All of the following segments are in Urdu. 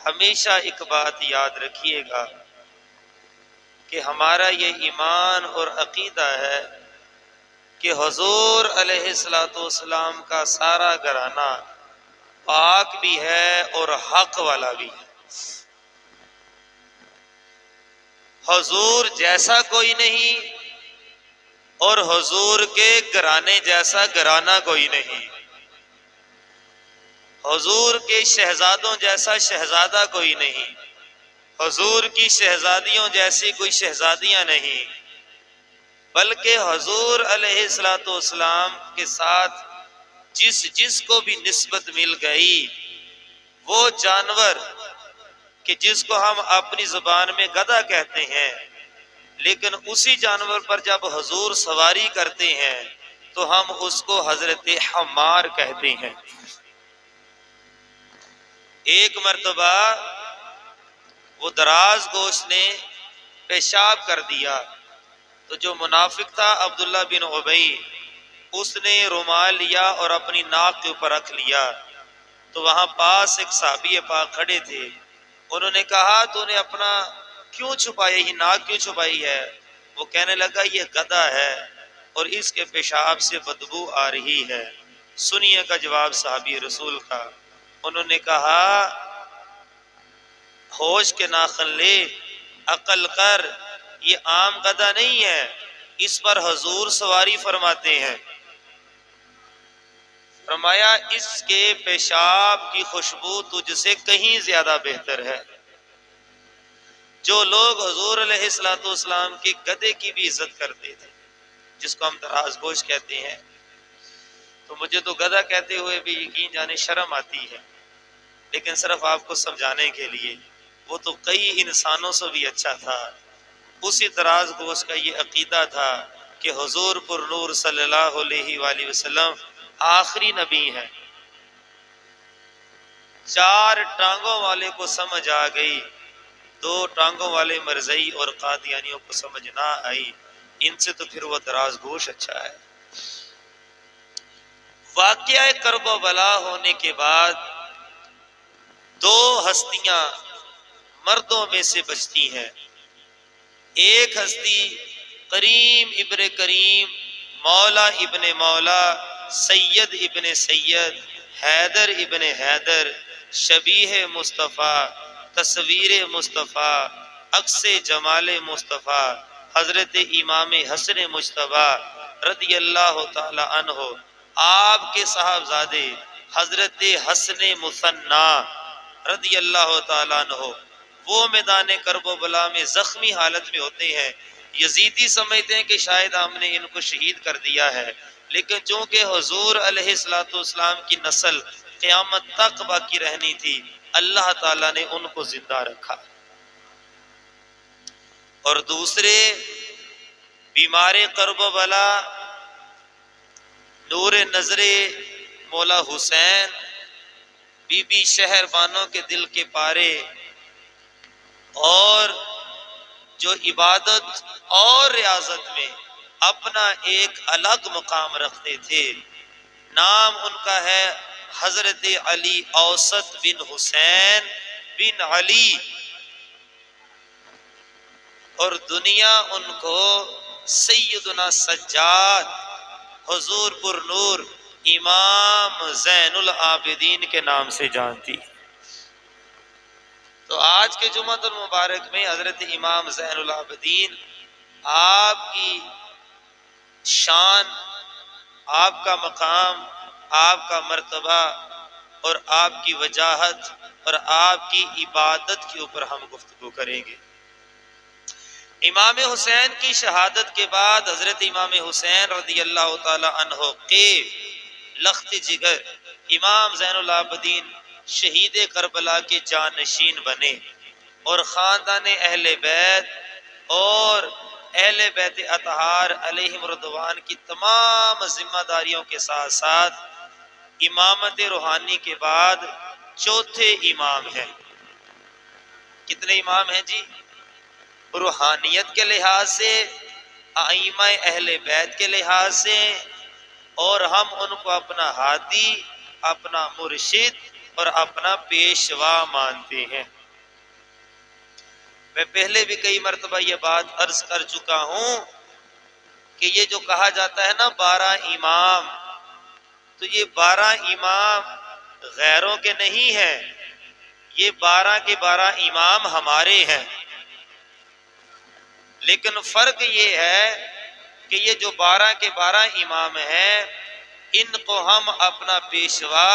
ہمیشہ ایک بات یاد رکھیے گا کہ ہمارا یہ ایمان اور عقیدہ ہے کہ حضور علیہ الصلوۃ والسلام کا سارا گھرانہ پاک بھی ہے اور حق والا بھی ہے۔ حضور جیسا کوئی نہیں اور حضور کے گھرانے جیسا گھرانہ کوئی نہیں، حضور کے شہزادوں جیسا شہزادہ کوئی نہیں، حضور کی شہزادیوں جیسی کوئی شہزادیاں نہیں، بلکہ حضور علیہ الصلوۃ والسلام کے ساتھ جس کو بھی نسبت مل گئی، وہ جانور کہ جس کو ہم اپنی زبان میں گدھا کہتے ہیں، لیکن اسی جانور پر جب حضور سواری کرتے ہیں تو ہم اس کو حضرت حمار کہتے ہیں۔ ایک مرتبہ وہ دراز گوش نے پیشاب کر دیا تو جو منافق تھا عبداللہ بن ابی، اس نے رومال لیا اور اپنی ناک کے اوپر رکھ لیا، تو وہاں پاس ایک صحابی پاک کھڑے تھے، انہوں نے کہا تو نے اپنا کیوں چھپائی ہے، ناک کیوں چھپائی ہے؟ وہ کہنے لگا یہ گدھا ہے اور اس کے پیشاب سے بدبو آ رہی ہے۔ سنیے کا جواب صحابی رسول کا، انہوں نے کہا ہوش کے ناخن لے، عقل کر، یہ عام گدھا نہیں ہے، اس پر حضور سواری فرماتے ہیں۔ فرمایا اس کے پیشاب کی خوشبو تجھ سے کہیں زیادہ بہتر ہے۔ جو لوگ حضور علیہ الصلوۃ والسلام کے گدھے کی بھی عزت کرتے تھے، جس کو ہم دراز گوش کہتے ہیں، تو مجھے تو گدھا کہتے ہوئے بھی یقین جانے شرم آتی ہے، لیکن صرف آپ کو سمجھانے کے لیے، وہ تو کئی انسانوں سے بھی اچھا تھا۔ اسی دراز گوش کا یہ عقیدہ تھا کہ حضور پر نور صلی اللہ علیہ وآلہ وسلم آخری نبی ہیں۔ چار ٹانگوں والے کو سمجھ آ گئی، دو ٹانگوں والے مرزئی اور قادیانیوں کو سمجھ نہ آئی، ان سے تو پھر وہ دراز گوش اچھا ہے۔ واقعہ کرب و بلا ہونے کے بعد دو ہستیاں مردوں میں سے بچتی ہیں۔ ایک ہستی کریم ابن کریم، مولا ابن مولا، سید ابن سید، حیدر ابن حیدر، شبیہ مصطفیٰ، تصویر مصطفیٰ، عکس جمال مصطفیٰ، حضرت امام حسن مجتبیٰ رضی اللہ تعالی عنہ، آپ کے صاحبزادے حضرت حسن مثنی رضی اللہ تعالی عنہ، وہ میدان کرب و بلا میں زخمی حالت میں ہوتے ہیں۔ یزیدی سمجھتے ہیں کہ شاید ہم نے ان کو شہید کر دیا ہے، لیکن چونکہ حضور علیہ الصلوۃ والسلام کی نسل قیامت تک باقی رہنی تھی، اللہ تعالیٰ نے ان کو زندہ رکھا۔ اور دوسرے بیمار کرب و بلا نور نظر مولا حسین، بی بی شہر بانوں کے دل کے پارے، اور جو عبادت اور ریاضت میں اپنا ایک الگ مقام رکھتے تھے، نام ان کا ہے حضرت علی اوسط بن حسین بن علی، اور دنیا ان کو سیدنا سجاد حضور پر نور امام زین العابدین کے نام سے جانتی۔ تو آج کے جمعۃ المبارک میں حضرت امام زین العابدین، آپ کی شان، آپ کا مقام، آپ کا مرتبہ اور آپ کی وجاہت اور آپ کی عبادت کے اوپر ہم گفتگو کریں گے۔ امام حسین کی شہادت کے بعد حضرت امام حسین رضی اللہ تعالی عنہ کے لخت جگر امام زین العابدین شہید کربلا کے جانشین بنے، اور خاندان اہل بیت اور اہل بیت اطہار علیہم رضوان کی تمام ذمہ داریوں کے ساتھ ساتھ امامت روحانی کے بعد چوتھے امام ہیں۔ کتنے امام ہیں جی؟ روحانیت کے لحاظ سے، ائمہ اہل بیت کے لحاظ سے، اور ہم ان کو اپنا ہادی، اپنا مرشد اور اپنا پیشوا مانتے ہیں۔ میں پہلے بھی کئی مرتبہ یہ بات عرض کر چکا ہوں کہ یہ جو کہا جاتا ہے نا 12 امام، تو یہ 12 امام غیروں کے نہیں ہیں، یہ 12 کے 12 امام ہمارے ہیں۔ لیکن فرق یہ ہے کہ یہ جو 12 کے 12 امام ہیں، ان کو ہم اپنا پیشوا،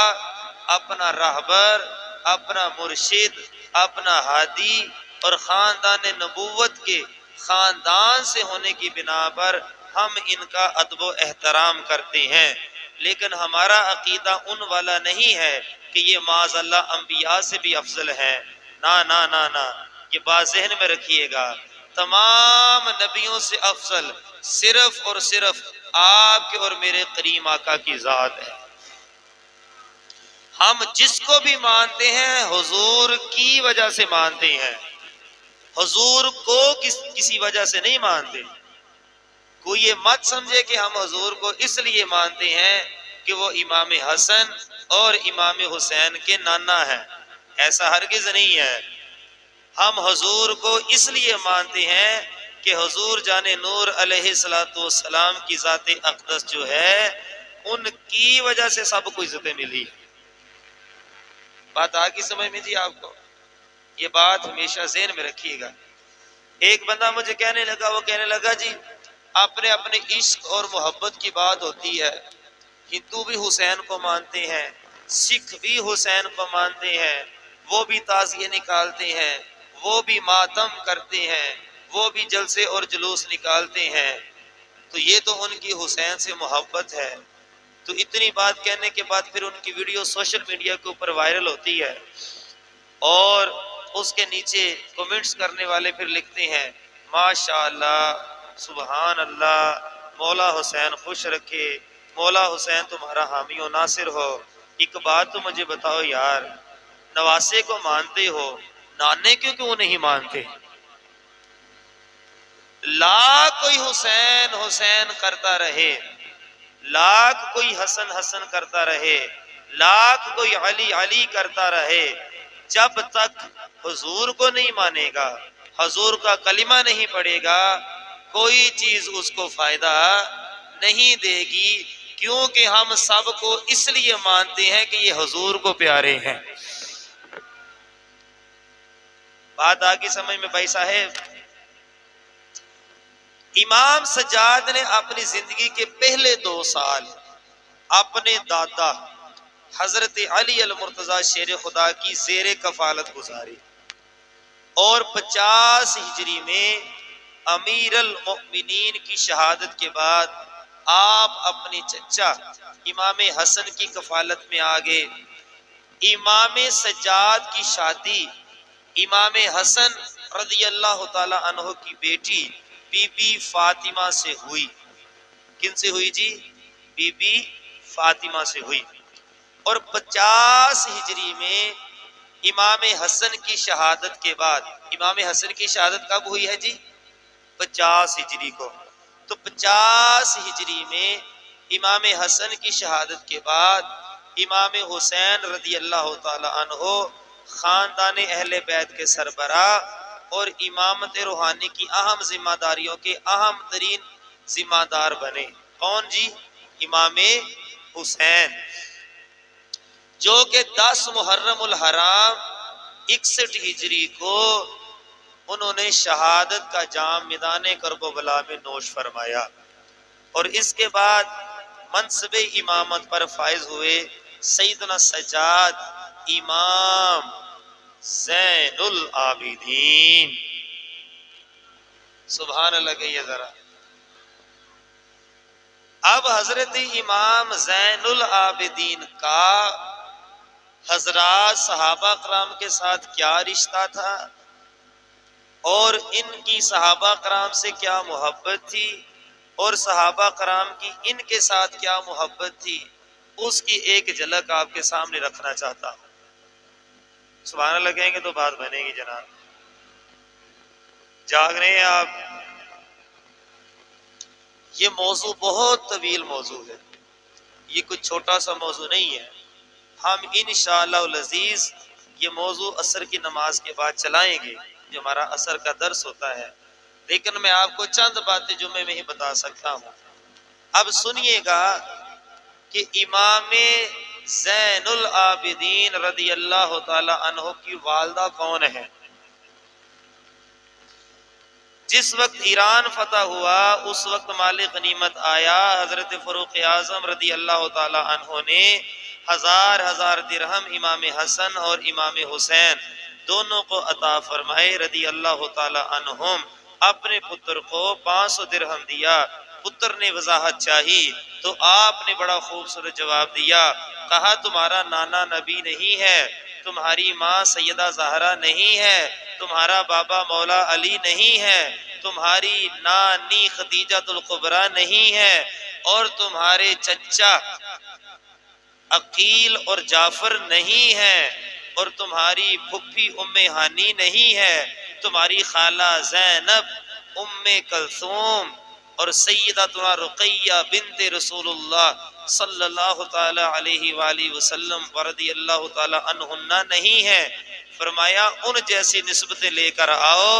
اپنا راہبر، اپنا مرشد، اپنا ہادی اور خاندان نبوت کے خاندان سے ہونے کی بنا پر ہم ان کا ادب و احترام کرتے ہیں۔ لیکن ہمارا عقیدہ ان والا نہیں ہے کہ یہ معاذ اللہ انبیاء سے بھی افضل ہے، نہ نہ نہ نہ، یہ بات ذہن میں رکھیے گا۔ تمام نبیوں سے افضل صرف اور صرف آپ کے اور میرے کریم آقا کی ذات ہے۔ ہم جس کو بھی مانتے ہیں حضور کی وجہ سے مانتے ہیں، حضور کو کسی وجہ سے نہیں مانتے۔ کوئی یہ مت سمجھے کہ ہم حضور کو اس لیے مانتے ہیں کہ وہ امام حسن اور امام حسین کے نانا ہیں، ایسا ہرگز نہیں ہے۔ ہم حضور کو اس لیے مانتے ہیں کہ حضور جان نور علیہ السلام کی ذات اقدس جو ہے، ان کی وجہ سے سب کو عزتیں ملی۔ بات آگی سمجھ میں جی آپ کو؟ یہ بات ہمیشہ ذہن میں رکھیے گا۔ ایک بندہ مجھے کہنے لگا جی اپنے عشق اور محبت کی بات ہوتی ہے، ہندو بھی حسین کو مانتے ہیں، سکھ بھی حسین کو مانتے ہیں، وہ بھی تعزیے نکالتے ہیں، وہ بھی ماتم کرتے ہیں، وہ بھی جلسے اور جلوس نکالتے ہیں، تو یہ تو ان کی حسین سے محبت ہے۔ تو اتنی بات کہنے کے بعد پھر ان کی ویڈیو سوشل میڈیا کے اوپر وائرل ہوتی ہے، اور اس کے نیچے کمنٹس کرنے والے پھر لکھتے ہیں ماشاء اللہ، سبحان اللہ، مولا حسین خوش رکھے، مولا حسین تمہارا حامی و ناصر ہو۔ ایک بات تو مجھے بتاؤ یار، نواسے کو مانتے ہو، نانے کیوں نہیں مانتے؟ لاکھ کوئی حسین حسین کرتا رہے، لاکھ کوئی حسن حسن کرتا رہے، لاکھ کوئی علی علی کرتا رہے، جب تک حضور کو نہیں مانے گا، حضور کا کلمہ نہیں پڑھے گا، کوئی چیز اس کو فائدہ نہیں دے گی، کیونکہ ہم سب کو اس لیے مانتے ہیں کہ یہ حضور کو پیارے ہیں۔ بات آگے سمجھ میں بھائی صاحب؟ امام سجاد نے اپنی زندگی کے پہلے 2 سال اپنے دادا حضرت علی المرتضی شیر خدا کی زیر کفالت گزاری، اور 50 ہجری میں امیر المؤمنین کی شہادت کے بعد آپ اپنی چچا امام حسن کی کفالت میں آگے۔ امام سجاد کی شادی امام حسن رضی اللہ تعالی عنہ کی بیٹی بی بی فاطمہ سے ہوئی۔ کن سے ہوئی جی؟ بی بی فاطمہ سے ہوئی۔ اور 50 ہجری میں امام حسن کی شہادت کے بعد، امام حسن کی شہادت کب ہوئی ہے جی؟ 50 ہجری کو۔ تو 50 ہجری میں امام حسن کی شہادت کے بعد امام حسین رضی اللہ تعالی عنہ خاندان اہل بیت کے سربراہ اور امامت روحانی کی اہم ذمہ داریوں کے اہم ترین ذمہ دار بنے۔ کون جی؟ امام حسین، جو کہ 10 محرم الحرام 61 ہجری کو انہوں نے شہادت کا جام میدان کربلا میں نوش فرمایا، اور اس کے بعد منصب امامت پر فائز ہوئے سیدنا سجاد امام زین العابدین۔ سبحان اللہ کہیے ذرا۔ اب حضرت امام زین العابدین کا حضرات صحابہ کرام کے ساتھ کیا رشتہ تھا، اور ان کی صحابہ کرام سے کیا محبت تھی، اور صحابہ کرام کی ان کے ساتھ کیا محبت تھی، اس کی ایک جھلک آپ کے سامنے رکھنا چاہتا ہوں۔ سبحان اللہ کہیں گے تو بات بنے گی جناب، جاگ رہے ہیں آپ؟ یہ موضوع بہت طویل موضوع ہے، یہ کچھ چھوٹا سا موضوع نہیں ہے۔ ہم انشاءاللہ العزیز یہ موضوع عصر کی نماز کے بعد چلائیں گے جو ہمارا عصر کا درس ہوتا ہے، لیکن میں آپ کو چند باتیں جمعے میں ہی بتا سکتا ہوں۔ اب سنیے گا کہ امام زین العابدین رضی اللہ تعالی عنہ کی والدہ کون ہے؟ جس وقت ایران فتح ہوا اس وقت مال غنیمت آیا، حضرت فاروق اعظم رضی اللہ تعالی عنہ نے ہزار ہزار درہم امام حسن اور امام حسین دونوں کو عطا فرمائے رضی اللہ تعالی عنہم۔ اپنے پتر کو 500 درہم دیا، پتر نے وضاحت چاہی تو آپ نے بڑا خوبصورت جواب دیا، کہا تمہارا نانا نبی نہیں ہے، تمہاری ماں سیدہ زہرا نہیں ہے، تمہارا بابا مولا علی نہیں ہے، تمہاری نانی خدیجہ الکبریٰ نہیں ہے، اور تمہارے چچا عقیل اور جعفر نہیں ہے، اور تمہاری پھپھی ام ہانی نہیں ہے، تمہاری خالہ زینب، ام کلثوم اور سیدتنا رقیہ بنت رسول اللہ صلی اللہ تعالی علیہ وآلہ وسلم ورضی اللہ تعالی عنہن نہیں ہے۔ فرمایا ان جیسی نسبتیں لے کر آؤ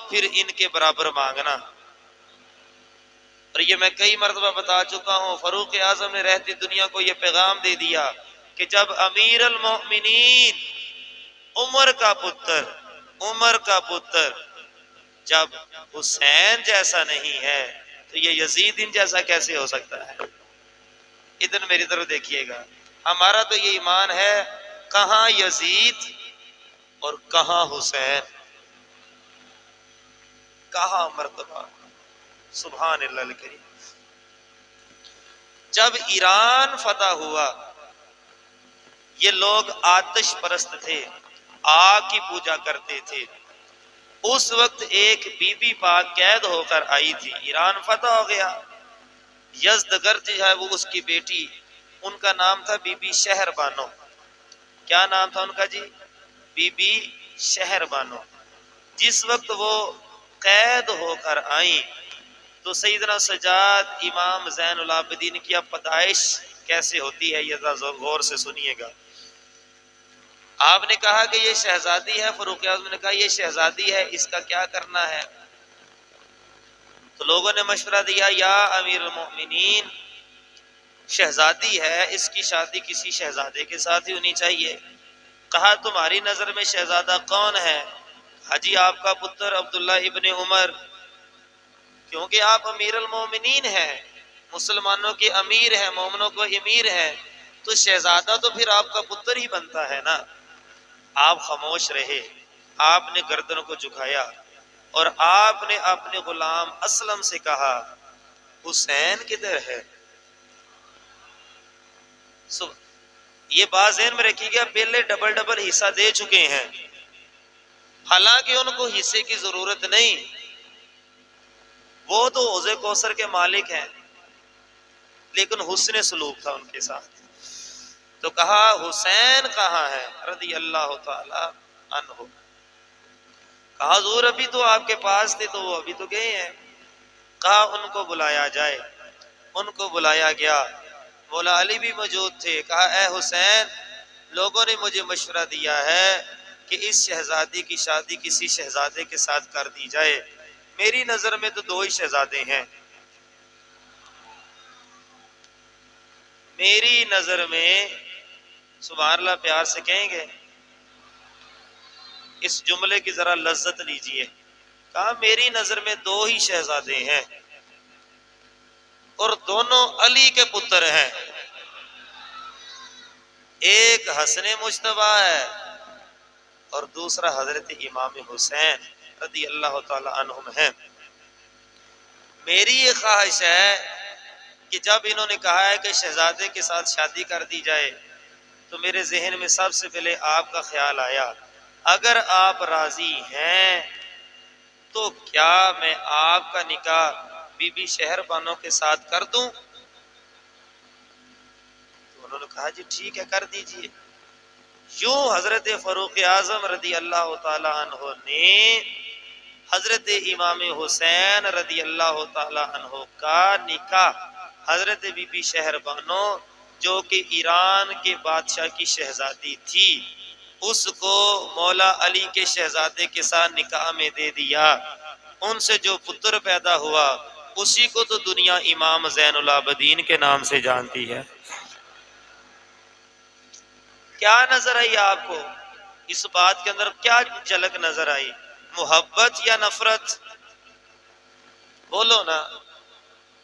پھر ان کے برابر مانگنا۔ اور یہ میں کئی مرتبہ بتا چکا ہوں، فاروق اعظم نے رہتی دنیا کو یہ پیغام دے دیا کہ جب امیر المؤمنین عمر کا پتر جب حسین جیسا نہیں ہے تو یہ یزید ان جیسا کیسے ہو سکتا ہے؟ ادھر میری طرف دیکھیے گا، ہمارا تو یہ ایمان ہے کہاں یزید اور کہاں حسین، کہاں مرتبہ، سبحان اللہ الکریم۔ جب ایران فتح ہوا یہ لوگ آتش پرست تھے، آگ کی پوجا کرتے تھے۔ اس وقت ایک بی بی پاک قید ہو کر آئی تھی، ایران فتح ہو گیا، یزدگرد جو ہے وہ اس کی بیٹی، ان کا نام تھا بی بی شہر بانو۔ کیا نام تھا ان کا جی؟ بی بی شہر بانو۔ جس وقت وہ قید ہو کر آئیں تو سیدنا سجاد امام زین العابدین کی پیدائش کیسے ہوتی ہے یہ ذرا غور سے سنیے گا۔ آپ نے کہا کہ یہ شہزادی ہے، فاروق اعظم نے کہا یہ شہزادی ہے، اس کا کیا کرنا ہے؟ تو لوگوں نے مشورہ دیا یا امیر المؤمنین شہزادی ہے، اس کی شادی کسی شہزادے کے ساتھ ہی ہونی چاہیے۔ کہا تمہاری نظر میں شہزادہ کون ہے؟ حجی آپ کا پتر عبداللہ ابن عمر، کیونکہ آپ امیر المومنین ہیں، مسلمانوں کے امیر ہیں، مومنوں کو امیر ہیں، تو شہزادہ تو پھر آپ کا پتر ہی بنتا ہے نا۔ آپ خاموش رہے، آپ نے گردن کو جھکایا اور آپ نے اپنے غلام اسلم سے کہا حسین کدھر ہے؟ یہ بات ذہن میں رکھیے گا، پہلے ڈبل حصہ دے چکے ہیں، حالانکہ ان کو حصے کی ضرورت نہیں، وہ تو حوض کوثر کے مالک ہیں، لیکن حسن سلوک تھا ان کے ساتھ۔ تو کہا حسین کہاں ہے رضی اللہ تعالی عنہ؟ کہا حضور ابھی تو آپ کے پاس تھے تو وہ ابھی تو گئے ہیں۔ کہا ان کو بلایا جائے، ان کو بلایا گیا، مولا علی بھی موجود تھے۔ کہا اے حسین، لوگوں نے مجھے مشورہ دیا ہے کہ اس شہزادی کی شادی کسی شہزادے کے ساتھ کر دی جائے، میری نظر میں تو 2 ہی شہزادے ہیں، میری نظر میں، سبحان اللہ پیار سے کہیں گے، اس جملے کی ذرا لذت لیجئے۔ کہا میری نظر میں 2 ہی شہزادے ہیں اور دونوں علی کے پتر ہیں، ایک حسن مجتبی ہے اور دوسرا حضرت امام حسین رضی اللہ تعالی عنہم ہیں۔ میری یہ خواہش ہے کہ جب انہوں نے کہا ہے کہ شہزادے کے ساتھ شادی کر دی جائے تو میرے ذہن میں سب سے پہلے آپ کا خیال آیا، اگر آپ راضی ہیں تو کیا میں آپ کا نکاح بی بی شہر بانو کے ساتھ کر دوں؟ تو انہوں نے کہا جی ٹھیک ہے کر دیجئے۔ یوں حضرت فاروق اعظم رضی اللہ تعالی عنہ نے حضرت امام حسین رضی اللہ تعالی عنہ کا نکاح حضرت بی بی شہر بانو جو کہ ایران کے بادشاہ کی شہزادی تھی، اس کو مولا علی کے شہزادے کے ساتھ نکاح میں دے دیا، ان سے جو پتر پیدا ہوا اسی کو تو دنیا امام زین العابدین کے نام سے جانتی ہے۔ کیا نظر آئی آپ کو اس بات کے اندر؟ کیا جھلک نظر آئی؟ محبت یا نفرت؟ بولو نا،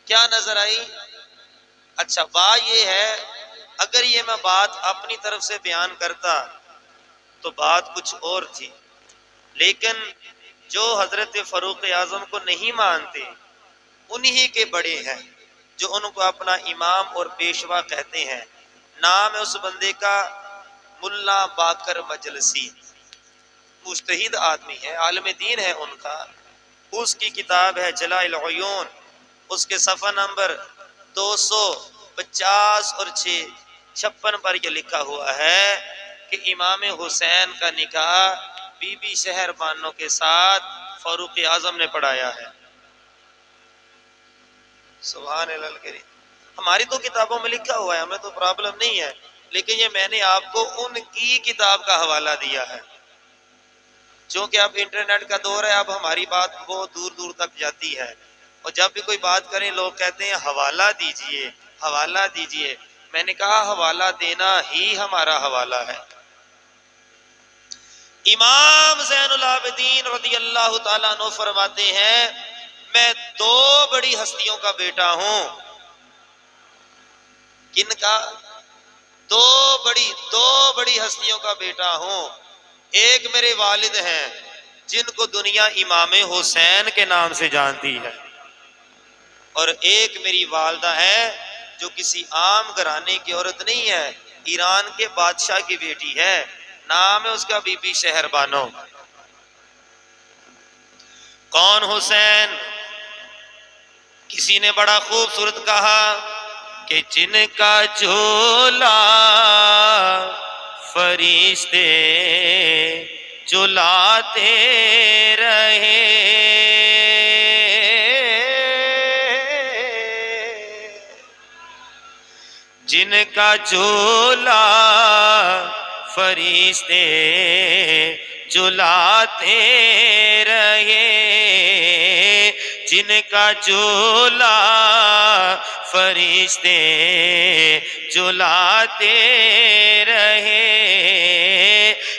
کیا نظر آئی؟ اچھا، بات یہ ہے، اگر یہ میں بات اپنی طرف سے بیان کرتا تو بات کچھ اور تھی، لیکن جو حضرت فاروق اعظم کو نہیں مانتے انہی کے بڑے ہیں جو ان کو اپنا امام اور پیشوا کہتے ہیں۔ نام ہے اس بندے کا ملا باقر مجلسی، مجتہد آدمی ہے، عالم دین ہے ان کا۔ اس کی کتاب ہے جلاء العیون، اس کے صفحہ نمبر 250 اور 56 پر یہ لکھا ہوا ہے کہ امام حسین کا نکاح بی بی شہر بانو کے ساتھ فاروق اعظم نے پڑھایا ہے۔ سبحان اللہ الکریم۔ ہماری تو کتابوں میں لکھا ہوا ہے، ہمیں تو پرابلم نہیں ہے، لیکن یہ میں نے آپ کو ان کی کتاب کا حوالہ دیا ہے۔ چونکہ اب انٹرنیٹ کا دور ہے، اب ہماری بات بہت دور دور تک جاتی ہے، اور جب بھی کوئی بات کریں لوگ کہتے ہیں حوالہ دیجئے، حوالہ دیجئے۔ میں نے کہا حوالہ دینا ہی ہمارا حوالہ ہے۔ امام زین العابدین رضی اللہ تعالیٰ عنہ فرماتے ہیں، میں دو بڑی ہستیوں کا بیٹا ہوں۔ کن کا؟ دو بڑی ہستیوں کا بیٹا ہوں۔ ایک میرے والد ہیں جن کو دنیا امام حسین کے نام سے جانتی ہے، اور ایک میری والدہ ہے جو کسی عام گھرانے کی عورت نہیں ہے، ایران کے بادشاہ کی بیٹی ہے، نام ہے اس کا بی بی شہر بانو۔ کون حسین؟ کسی نے بڑا خوبصورت کہا کہ جن کا جھولا فرشتے جلاتے رہے، جن کا جھولا فرشتے جلاتے رہے، جن کا جھولا فرشتے جلاتے رہے،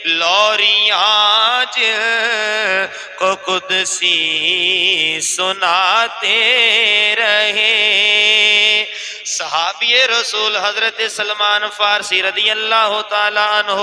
لوریاں جن کو قدسی سناتے رہے۔ صحابی رسول حضرت سلمان فارسی رضی اللہ تعالیٰ عنہ،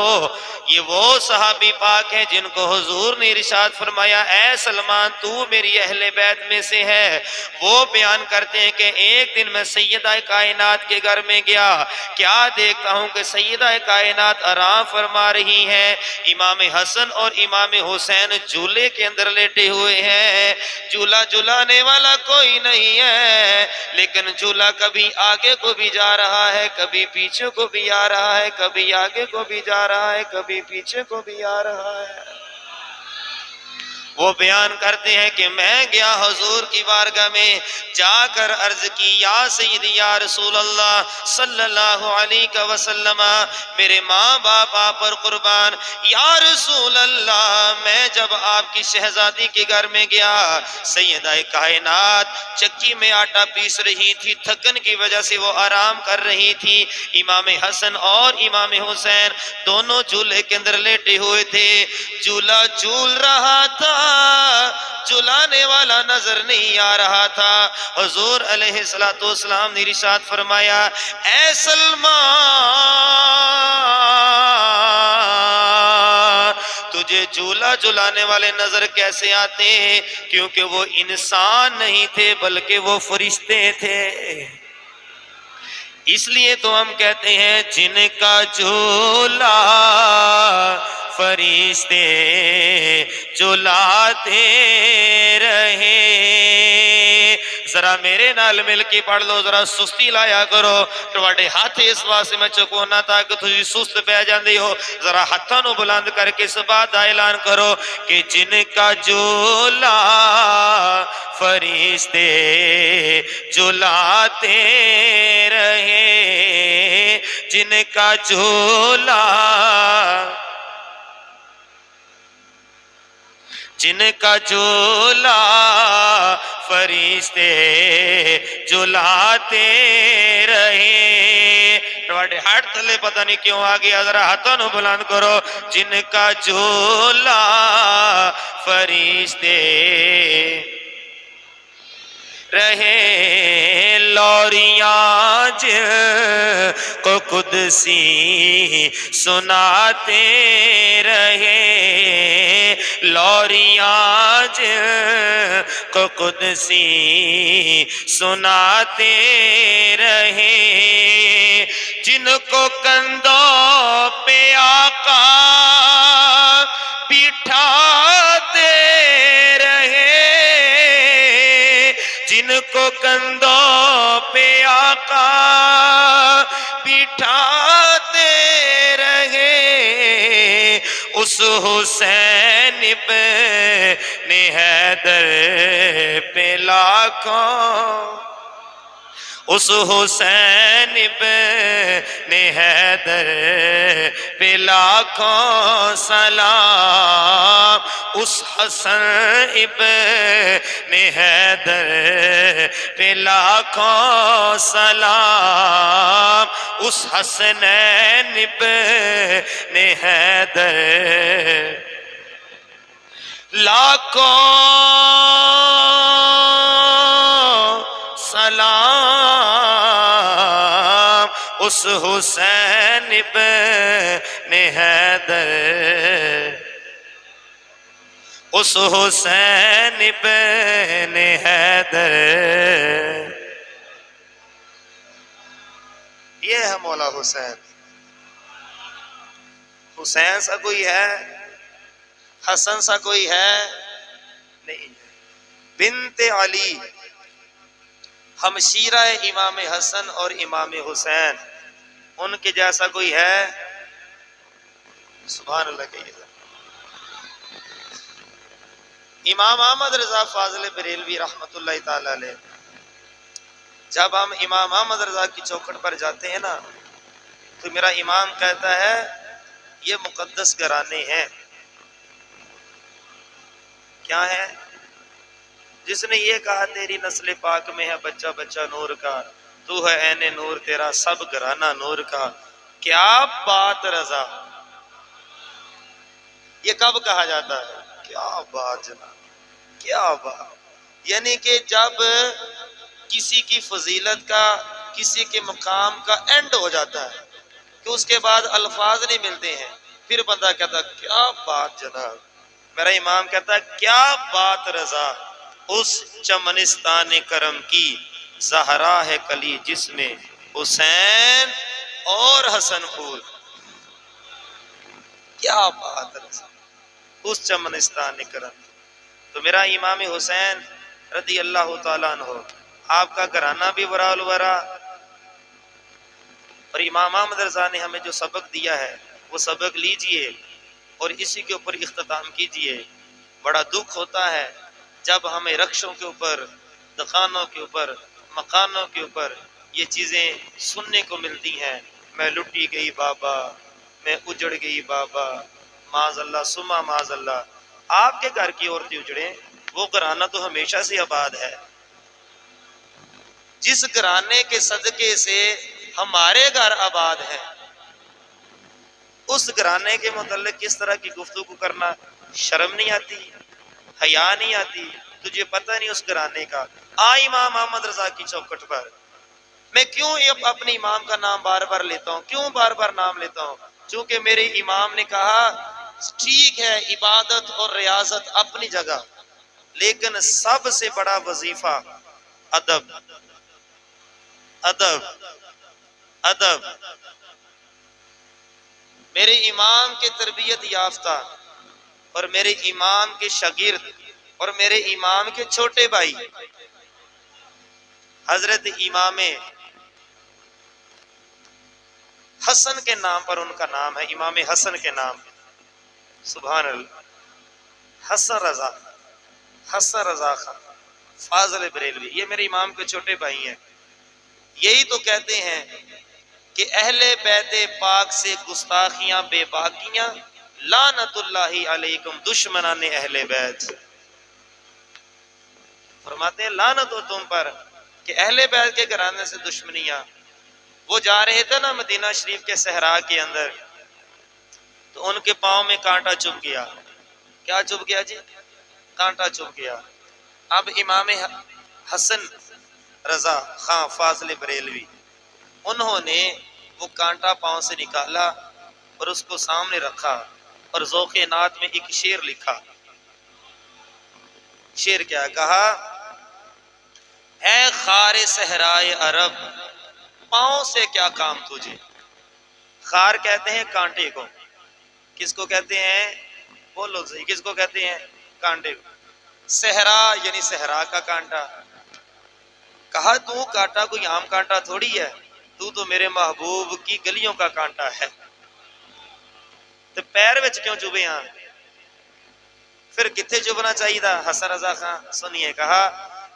یہ وہ صحابی پاک ہیں جن کو حضور نے ارشاد فرمایا، اے سلمان تو میری اہل بیت میں سے ہے۔ وہ بیان کرتے ہیں کہ ایک دن میں سیدہ کائنات کے گھر میں گیا، کیا دیکھتا ہوں کہ سیدہ کائنات آرام فرما رہی ہیں، امام حسن اور امام حسین جھولے کے اندر لیٹے ہوئے ہیں۔ جھولا جھلانے والا کوئی نہیں ہے، لیکن جھولا کبھی آگے کو بھی جا رہا ہے، کبھی پیچھے کو بھی آ رہا ہے، کبھی آگے کو بھی جا رہا ہے، کبھی پیچھے کو بھی آ رہا ہے۔ وہ بیان کرتے ہیں کہ میں گیا حضور کی بارگاہ میں، جا کر عرض کی، یا سیدی یا رسول اللہ صلی اللہ علیہ وسلم، میرے ماں باپ آپ پر قربان، یا رسول اللہ میں جب آپ کی شہزادی کے گھر میں گیا، سیدہ کائنات چکی میں آٹا پیس رہی تھی، تھکن کی وجہ سے وہ آرام کر رہی تھی، امام حسن اور امام حسین دونوں جھولے کے اندر لیٹے ہوئے تھے، جھولا جھول رہا تھا، جھلانے والا نظر نہیں آ رہا تھا۔ حضور علیہ السلام نے ارشاد فرمایا، اے سلمان تجھے جھولا جھلانے والے نظر کیسے آتے ہیں؟ کیونکہ وہ انسان نہیں تھے بلکہ وہ فرشتے تھے۔ اس لیے تو ہم کہتے ہیں جن کا جھولا فرشتے جلاتے رہے۔ ذرا میرے نال مل کے پڑھ لو، ذرا سستی لایا کرو، تواڈے ہاتھ اس واسطے میں چکونا تاکہ تسی سست پہ جاندے ہو، ذرا ہاتھاں نو بلند کر کے اس بات دا اعلان کرو کہ جن کا جھولا فرشتے جلاتے رہے، جن کا جھولا فرشتے جھلاتے رہے. تواڈے ہاتھ تھلے پتہ نہیں کیوں آ گیا، ذرا ہاتھوں نو بلند کرو. جن کا جھولا فرشتے رہے، لوریاں جن کو قدسی سناتے رہے، لوریاں جن کو قدسی سناتے رہے. جن کو کندھوں پہ آقا بٹھاتے رہے، جن کو کندھوں پہ آقا بٹھاتے رہے، اس حسین ابن حیدر پہ لاکھوں، اس حسین ابن حیدر پہ لاکھوں سلام، اس حسن ابن حیدر پہ لاکھوں سلام، اس حسنین ابن حیدر لاکھوں سلام، اس حسین ابن حیدر، اس حسین ابن حیدر. یہ ہے مولا حسین. حسین سا کوئی ہے؟ حسن سا کوئی ہے؟ نہیں. بنت علی ہمشیرہ امام حسن اور امام حسین، ان کے جیسا کوئی ہے؟ سبحان اللہ کہیے. امام احمد رضا فاضل بریلوی رحمت اللہ تعالی علیہ، جب ہم امام احمد رضا کی چوکھٹ پر جاتے ہیں نا تو میرا امام کہتا ہے یہ مقدس گھرانے ہیں. کیا ہے؟ جس نے یہ کہا تیری نسل پاک میں ہے بچہ بچہ نور کا، تو ہے عین نور تیرا سب گھرانہ نور کا. کیا بات رضا، یہ کب کہا جاتا ہے؟ کیا بات جناب، کیا بات. یعنی کہ جب کسی کی فضیلت کا، کسی کے مقام کا اینڈ ہو جاتا ہے کہ اس کے بعد الفاظ نہیں ملتے ہیں، پھر بندہ کہتا کیا بات جناب. میرا امام کہتا ہے کیا بات رضا، اس چمنستان کرم کی زہرا ہے کلی، جس میں حسین اور حسن پھول. کیا بات رضا، اس چمنستان کرم. تو میرا امام حسین رضی اللہ تعالیٰ عنہ، آپ کا گھرانہ بھی وراء الورا، اور امام احمد رضا نے ہمیں جو سبق دیا ہے وہ سبق لیجئے اور اسی کے اوپر اختتام کیجئے. بڑا دکھ ہوتا ہے جب ہمیں رخشوں کے اوپر، دکانوں کے اوپر، مکانوں کے اوپر یہ چیزیں سننے کو ملتی ہیں. میں لٹی گئی بابا، میں اجڑ گئی بابا، معاذ اللہ سما معاذ اللہ. آپ کے گھر کی عورتیں اجڑیں، وہ گھرانہ تو ہمیشہ سے آباد ہے. جس گھرانے کے صدقے سے ہمارے گھر آباد ہیں، اس گھرانے کے متعلق کس طرح کی گفتگو کرنا، شرم نہیں آتی؟ حیا نہیں آتی؟ تجھے پتہ نہیں اس گھرانے کا. امام احمد رضا کی چوکھٹ پر میں کیوں اپنے امام کا نام بار بار لیتا ہوں؟ کیوں بار بار نام لیتا ہوں؟ چونکہ میرے امام نے کہا ٹھیک ہے عبادت اور ریاضت اپنی جگہ، لیکن سب سے بڑا وظیفہ ادب، ادب، ادب. میرے امام کے تربیت یافتہ اور میرے امام کے شاگرد اور میرے امام کے چھوٹے بھائی حضرت امام حسن کے نام پر ان کا نام ہے، امام حسن کے نام. سبحان اللہ. حسن رضا، حسن رضا خان فاضل بریلوی، یہ میرے امام کے چھوٹے بھائی ہیں. یہی تو کہتے ہیں کہ اہل بیت پاک سے گستاخیاں بے باکیاں، لعنت اللہ علیکم دشمنان اہل بیت، فرماتے ہیں لعنت ہو تم پر کہ اہل بیت کے گھرانے سے دشمنیاں۔ وہ جا رہے تھے نا مدینہ شریف کے صحرا کے اندر، تو ان کے پاؤں میں کانٹا چبھ گیا۔ کیا چبھ گیا جی؟ کانٹا چبھ گیا۔ اب امام حسن رضا خان فاضل بریلوی، انہوں نے وہ کانٹا پاؤں سے نکالا اور اس کو سامنے رکھا اور ذوق نعت میں ایک شعر لکھا۔ شعر کیا کہا؟ اے خار صحرائے عرب پاؤں سے کیا کام تجھے۔ خار کہتے ہیں کانٹے کو، کس کو کہتے ہیں؟ بولو صحیح، کس کو کہتے ہیں؟ کانٹے کو۔ صحرا یعنی صحرا کا کانٹا۔ کہا تو کانٹا کوئی عام کانٹا تھوڑی ہے، تو میرے محبوب کی گلیوں کا کانٹا ہے، تو پیر وچ کیوں چبھے ہاں؟ پھر کتنے چبھنا چاہیے تھا؟ حسن رضا خان سنیے، کہا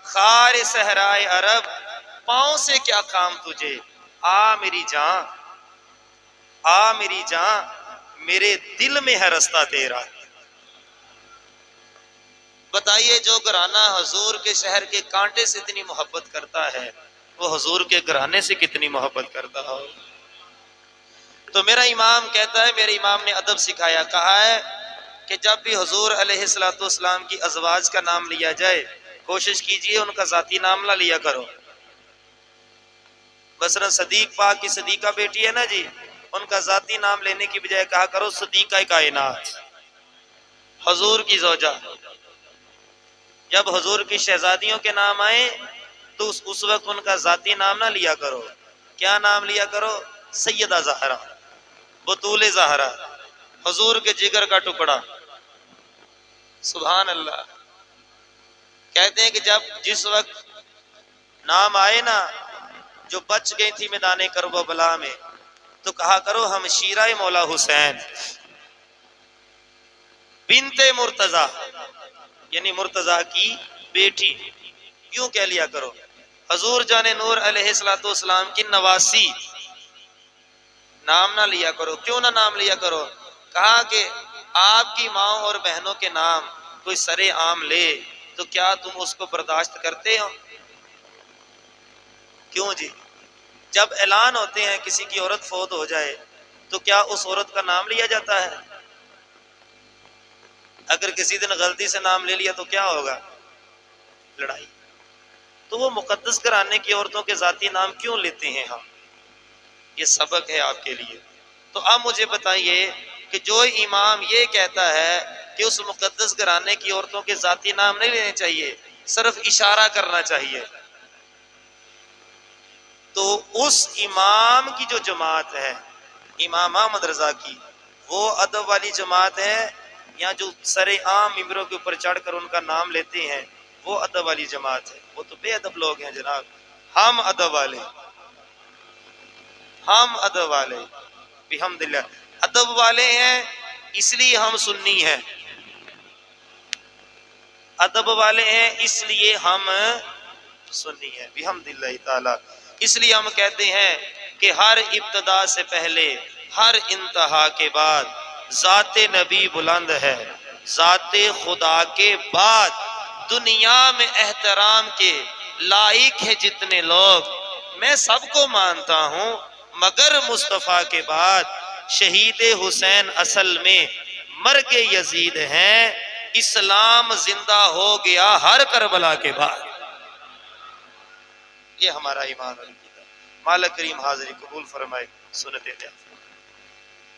خار صحرائے عرب پاؤں سے کیا کام تجھے، آ میری جان آ میری جان میرے دل میں ہے رستہ تیرا۔ بتائیے جو گھرانہ حضور کے شہر کے کانٹے سے اتنی محبت کرتا ہے، وہ حضور کے گھرانے سے کتنی محبت کرتا ہو۔ تو میرا امام کہتا ہے، میرے امام نے ادب سکھایا، کہا ہے کہ جب بھی حضور علیہ الصلوۃ والسلام کی ازواج کا نام لیا جائے، کوشش کیجئے ان کا ذاتی نام نہ لیا کرو۔ مثلا صدیق پاک کی صدیقہ بیٹی ہے نا جی، ان کا ذاتی نام لینے کی بجائے کہا کرو صدیقہ کائنات، حضور کی زوجہ۔ جب حضور کی شہزادیوں کے نام آئے تو اس وقت ان کا ذاتی نام نہ لیا کرو۔ کیا نام لیا کرو؟ سیدہ زہرا، بطول زہرا، حضور کے جگر کا ٹکڑا۔ سبحان اللہ۔ کہتے ہیں کہ جس وقت نام آئے نا، جو بچ گئی تھی میدان کربلا میں، تو کہا کرو ہمشیرہ مولا حسین بنت مرتضی، یعنی مرتضی کی بیٹی، یوں کہہ لیا کرو۔ حضور جان نور علیہ الصلوۃ والسلام کی نواسی، نام نہ لیا کرو۔ کیوں نہ نام لیا کرو؟ کہا کہ آپ کی ماں اور بہنوں کے نام کوئی سرے عام لے تو کیا تم اس کو برداشت کرتے ہو؟ کیوں جی؟ جب اعلان ہوتے ہیں کسی کی عورت فوت ہو جائے تو کیا اس عورت کا نام لیا جاتا ہے؟ اگر کسی دن غلطی سے نام لے لیا تو کیا ہوگا؟ لڑائی۔ تو وہ مقدس گھرانے کی عورتوں کے ذاتی نام کیوں لیتے ہیں ہم؟ یہ سبق ہے آپ کے لیے۔ تو اب مجھے بتائیے کہ جو امام یہ کہتا ہے کہ اس مقدس گھرانے کی عورتوں کے ذاتی نام نہیں لینے چاہیے، صرف اشارہ کرنا چاہیے، تو اس امام کی جو جماعت ہے، امام احمد رضا کی، وہ ادب والی جماعت ہے، یا جو سر عام ممبروں کے اوپر چڑھ کر ان کا نام لیتے ہیں وہ ادب والی جماعت ہے؟ وہ تو بے ادب لوگ ہیں جناب۔ ہم ادب والے، ہم ادب والے بحمدللہ ادب والے ہیں، اس لیے ہم سنی ہیں، ادب والے ہیں اس لیے ہم سنی ہیں بحمدللہ تعالی۔ اس لیے ہم کہتے ہیں کہ ہر ابتدا سے پہلے، ہر انتہا کے بعد ذات نبی بلند ہے، ذات خدا کے بعد دنیا میں احترام کے لائق ہے جتنے لوگ، میں سب کو مانتا ہوں، مگر مصطفیٰ کے بعد شہید حسین اصل میں مرگ یزید ہیں، اسلام زندہ ہو گیا ہر کربلا کے بعد۔ یہ ہمارا ایمان ہے۔ مالک کریم حاضری قبول فرمائے، سنت دے۔